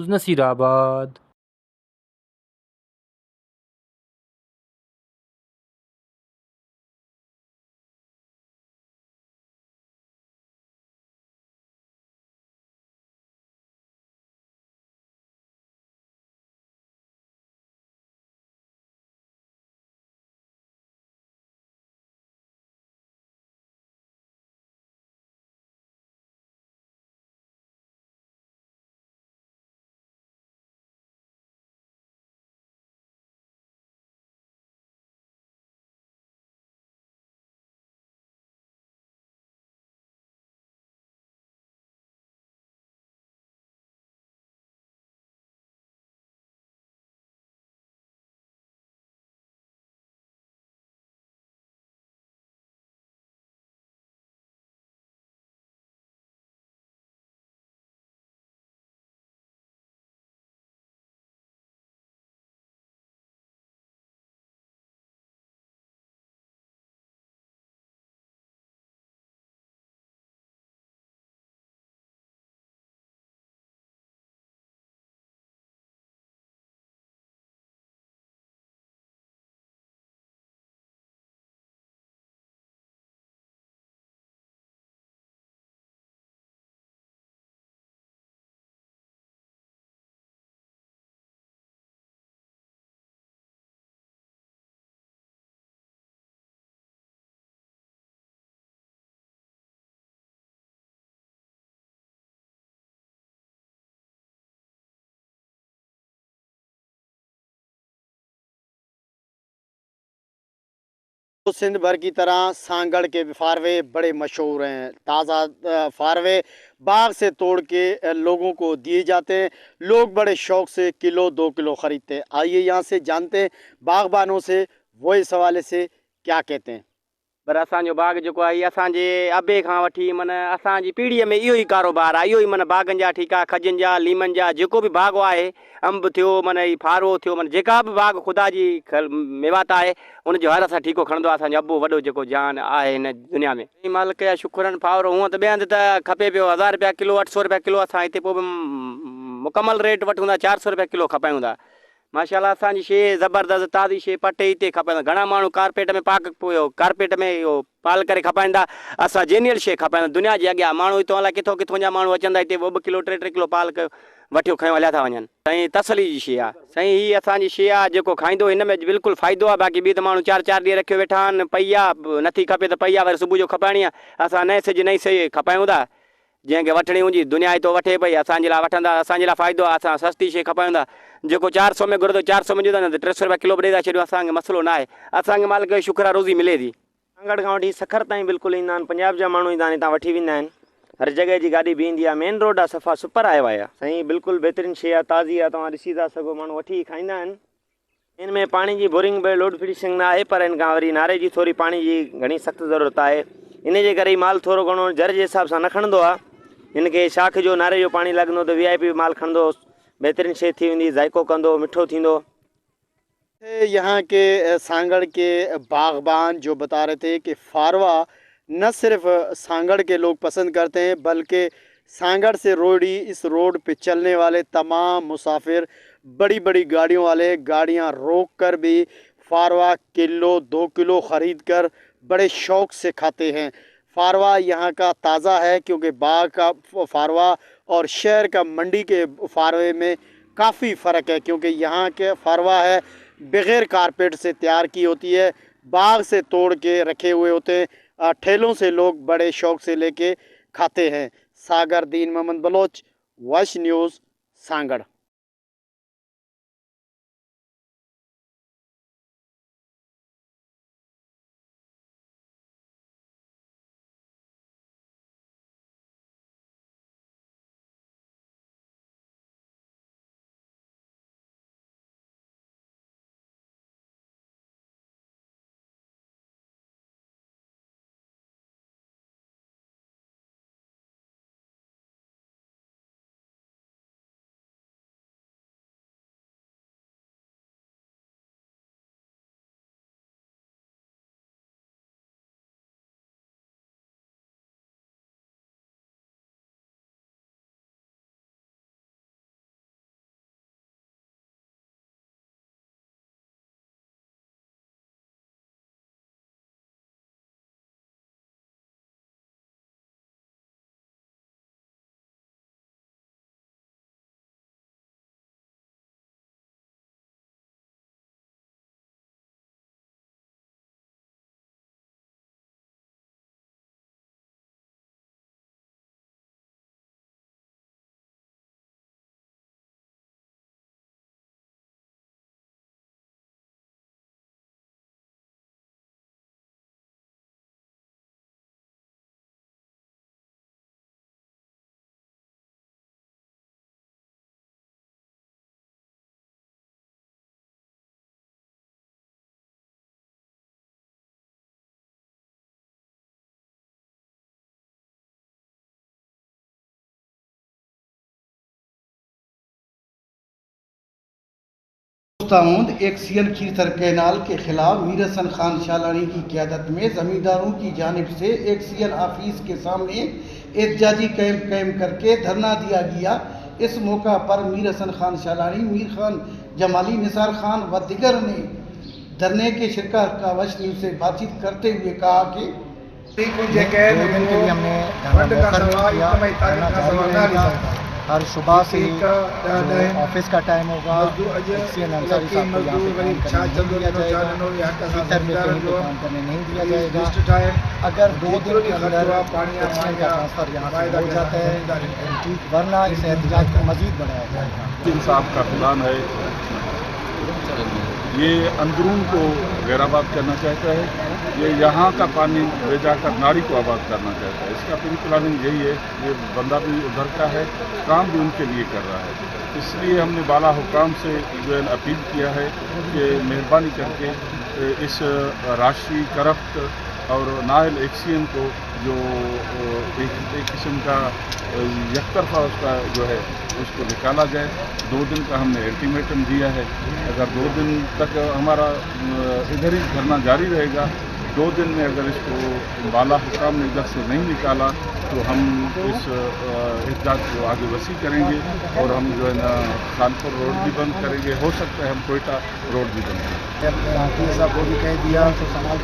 News Nasirabad. तो सिंध भर की तरह सांगड़ के फारवे बड़े मशहूर हैं। ताज़ा फारवे बाग से तोड़ के लोगों को दिए जाते हैं। लोग बड़े शौक से किलो 2 किलो खरीदते हैं। आइए यहाँ से जानते हैं बागबानों से वो इस हवाले से क्या कहते हैं। पर असांजो बाग़ जेको आहे इहो असांजे अबे खां वठी माना असांजी पीढ़ीअ में इहो ई कारोबार आहे। इहो ई माना बाग़नि जा ठीकु आहे, खजनि जा, लीमनि जा, जेको बि बाग़ आहे, अंब थियो माना ही फारो थियो, माना जेका बि बाग़ ख़ुदा जी मेवात आहे उनजो हर असां ठीको खणंदो आहे। असांजो अबो वॾो जेको जान आहे हिन दुनिया में। मालिक जा शुक्र आहिनि। फावरो हूअं त ॿिए हंधि त खपे पियो 1000 रुपया किलो, 800 रुपया किलो। असां हिते पोइ बि मुकमल रेट वठूं था, 400 रुपया किलो खपायूं था। माशाल्लाह असांजी शइ ज़बरदस्त ताज़ी शइ पटे हिते खपे। घणा माण्हू कारपेट में कारपेट में इहो पाल करे खपाईंदा। असां जेन्युअल शइ खपाईंदा दुनिया जे अॻियां। माण्हू हितां अलाए किथां किथां जा माण्हू अचनि था हिते 2-2 किलो 3-3 किलो पाल कयो वठियो खयो हलिया था वञनि। साईं तसली जी शइ आहे। साईं हीअ असांजी शइ आहे, जेको खाईंदो हिन में बिल्कुलु फ़ाइदो आहे। बाक़ी ॿी त माण्हू 4-4 ॾींहं रखियो वेठा आहिनि। पई आहे नथी खपे त पई आहे, वरी सुबुह जो खपाइणी आहे। असां नए सिज नई शइ खपायूं था। जंहिंखे वठणी हुजे दुनिया हितो वठे पई, असांजे लाइ वठंदा, असांजे लाइ फ़ाइदो आहे। असां सस्ती शइ खपायूं था। जेको 400 में घुरे थो 400 में ॾींदा न त 300 रुपया किलो बि ॾेई था छॾियूं। असांखे मसइलो न आहे। असांखे मालिक जो शुक्र आहे रोज़ी मिले थी। सांगड़ खां वठी सखर ताईं बिल्कुलु ईंदा आहिनि। पंजाब जा माण्हू ईंदा आहिनि, हितां वठी वेंदा आहिनि। हर जॻह जी गाॾी बीहंदी आहे। मेन रोड आहे, सफ़ा सुपर आयो आहे साईं। बिल्कुलु बहितरीनु शइ आहे, ताज़ी आहे। तव्हां ॾिसी था सघो, माण्हू वठी खाईंदा आहिनि। इन में पाणी जी बोरिंग बि लोड फिनिशिंग न आहे, पर इन खां वरी नारे जी थोरी पाणी जी घणी सख़्तु ज़रूरत आहे। इन जे करे माल थोरो घणो जर जे हिसाब सां न खणंदो आहे। हिनखे शाख जो नारे जो पाणी लॻंदो त VIP माल खणंदो, बहितरीनु शइ थी वेंदी, ज़ाइको कंदो, मिठो थींदो। यहाँ के सांगड़ के बागबान जो बता रहे थे कि फारवा न सिर्फ सांगड़ के लोग पसंद करते हैं, बल्कि सांगड़ से रोडी इस रोड पे चलने वाले तमाम मुसाफिर, बड़ी बड़ी गाड़ियों वाले गाड़ियाँ रोक कर भी फारवा किलो 2 किलो ख़रीद कर बड़े शौक़ से खाते हैं। फारवा यहाँ का ताज़ा है, क्योंकि बाग का फारवा और शहर का मंडी के फारवे में काफ़ी फ़र्क है। क्योंकि यहाँ के फारवा है बग़ैर कारपेट से तैयार की होती है, बाग से तोड़ के रखे हुए होते हैं। ठेलों से लोग बड़े शौक़ से लेके खाते हैं। Sagar Deen Mohammad Baloch, voice news, Sanghar. पुस्तामोद एक्सियन खीरसर कैनाल के खिलाफ मीर हसन खान शालानी की क़यादत में ज़मींदारों की जानिब से एक्सियन ऑफिस के सामने एहतजाजी कैंप कायम करके धरना दिया गया। इस मौका पर मीर हसन खान शालानी, मीर खान जमाली, निसार खान व दिगर ने धरने के शिरकत का वश न्यूज़ से बातचीत करते हुए कहा कि हमने हर सुबह से ऑफिस का टाइम होगा, एक्सियन अंसारी साहब को यहाँ पे काम करने नहीं दिया जाएगा, भीतर में कहीं पे काम करने नहीं दिया जाएगा। अगर 2 दिन के अंदर एक्सियन का ट्रांसफ़र यहाँ से हो जाता है ठीक, वरना इस एहतजाज को मज़ीद बढ़ाया जाएगा। इंसाफ का प्लान है, ये अंदरून को गैराबाद करना चाहता है, ये यहाँ का पानी ले जाकर नाड़ी को आबाद करना चाहता है। इसका पूरी प्लानिंग यही है। ये बंदा भी उधर का है, काम भी उनके लिए कर रहा है। इसलिए हमने बाला हुकाम से जो है अपील किया है कि मेहरबानी करके इस राष्ट्रीय करप्ट और नायल एक्सियन को जो एक किस्म का यकतरफा उसका जो है उसको निकाला जाए। 2 दिन का हमने अल्टीमेटम दिया है। अगर 2 दिन तक हमारा इधर ही धरना जारी रहेगा, 2 दिन में अगर इसको बाला हुकाम ने इधर से नहीं निकाला तो हम इस एहतजाज को आगे वसी करेंगे और हम जो है ना कानपुर रोड भी बंद करेंगे, हो सकता है हम कोयटा रोड भी बंद करेंगे। साहब को भी कह दिया,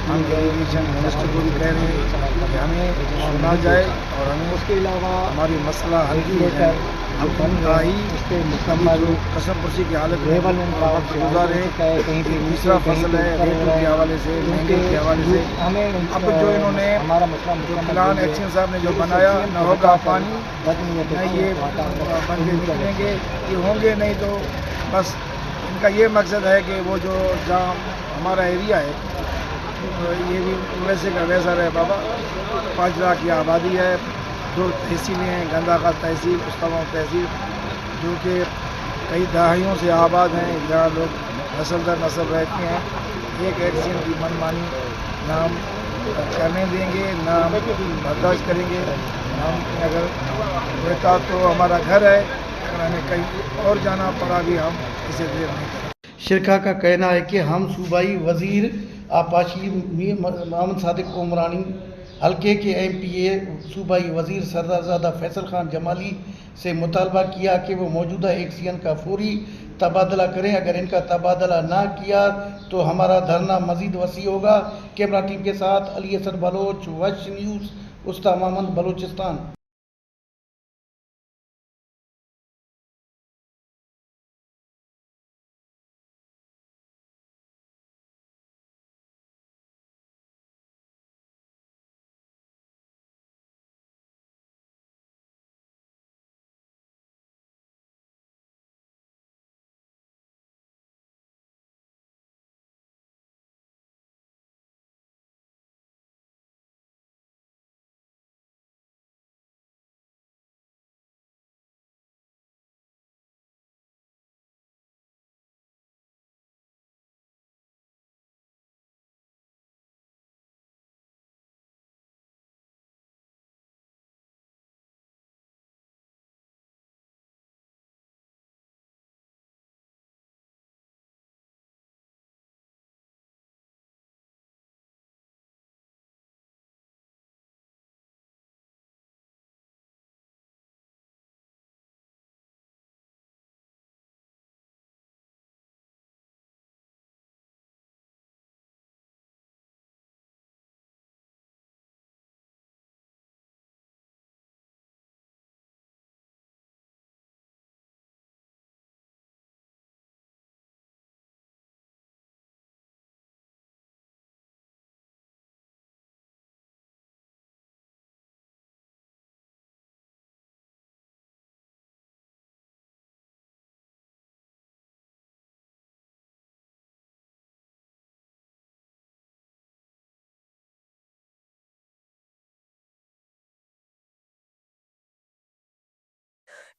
हम इरीगेशन मिनिस्टर को भी कह रहे हैं कि हमें सुना जाए और हमें उसके अलावा हमारी मसला हल लेकर उसके मुकम्मल कसम पुरसी की हालत में वक्त गुजारे। कहीं भी तीसरा फसल है रेटों के हवाले से, महंगे के हवाले से। अब जो इन्होंने हमारा मसला प्लान एक्शन साहब ने जो बनाया, न होगा पानी न ये बंदे निकलेंगे, ये होंगे नहीं तो बस इनका ये मकसद है कि वो जो जहाँ हमारा एरिया है ये भी वैसे का वैसा रहे। बाबा 5 लाख की आबादी है, 2 तहसीलें हैं, गंदाखा तहसील, उस्तामाव तहसील, जो कि कई दहाइयों से आबाद हैं, जहाँ लोग नस्ल दर नस्ल रहते हैं। एक एक्सियन की मनमानी ना हम करने देंगे, ना हम बर्दाश्त करेंगे। हम अगर रहता तो हमारा घर है, अगर हमें कहीं और जाना पड़ा भी हम इसे देर नहीं करें। शिरका का कहना है कि हम सूबाई वज़ीर आपाशी मीर मोहम्मद सादिक उमरानी, हल्के के MPA सूबाई वज़ीर सरदारज़ादा फैसल खान जमाली से मुतालबा किया कि वो मौजूदा एक्सियन का फौरी तबादला करें। अगर इनका तबादला ना किया तो हमारा धरना मज़ीद वसी होगा। कैमरा टीम के साथ अली हसन बलोच, वश न्यूज़, उस्ता मोहम्मद, बलूचिस्तान।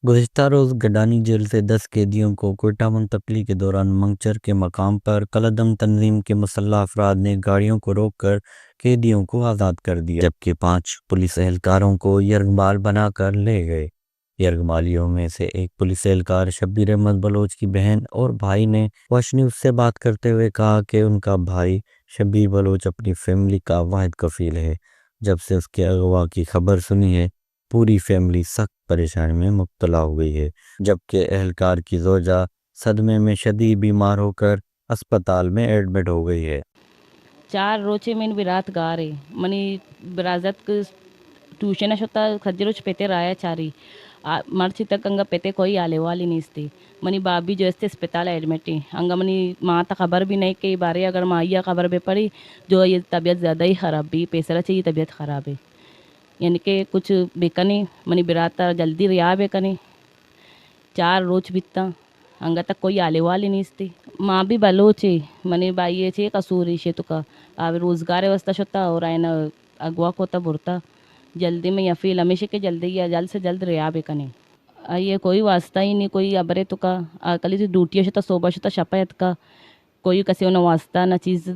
गुज़िश्ता रोज़ गडानी जेल से 10 कैदियों को कोयटा मुंतकली के दौरान मंगचर के मकाम पर कलदम तंजीम के मुसल्लह अफराद ने गाड़ियों को रोककर कैदियों को आज़ाद कर दिया, जबकि 5 पुलिस एहलकारों को यरगबार बनाकर ले गए। यरगमालियों में से एक पुलिस एहलकार शब्बीर अहमद बलोच की बहन और भाई ने वॉच न्यूज़ से बात करते हुए कहा कि उनका भाई शब्बीर बलोच अपनी फैमिली का वाहिद कफील है। जब से उसके अगवा की खबर सुनी है, पूरी फैमिली सख्त परेशानी में मुब्तला हो गई है, जबकि एहलकार की जोजा सदमे में शदीद बीमार होकर अस्पताल में एडमिट हो गई है। 4 रोचे में बिरात गारे मनी बिराजत ट्यूशन होता खज्जरोच पेते राया चारी मर्ची तक अंगा पेते कोई आले वाली नहीं थी मनी बाबी जो इससे अस्पताल एडमिट है अंगा मनी माँ तक खबर भी नहीं के बारे अगर माइया खबर भी पड़ी जो ये तबीयत ज़्यादा ही ख़राब भी पैसरा चाहिए तबीयत ख़राब है यानी कि कुछ बेकनी मनी बिराता जल्दी रिया बेकनी 4 रोज बीतता अंगा तक कोई आले वाली नहीं थी माँ भी बलोचे मनी बाई छे कसूरी शे तुका अब रोज़गार व्यवस्था होता और आयन अगवा कोता बुरता जल्दी में या फिर हमेशा के जल्दी या जल्द से जल्द रिया बेकने ये कोई वास्ता ही नहीं कोई अबरे तुका कली ड्यूटी होता सोबा होता शपायत का कोई कसे वास्ता ना चीज़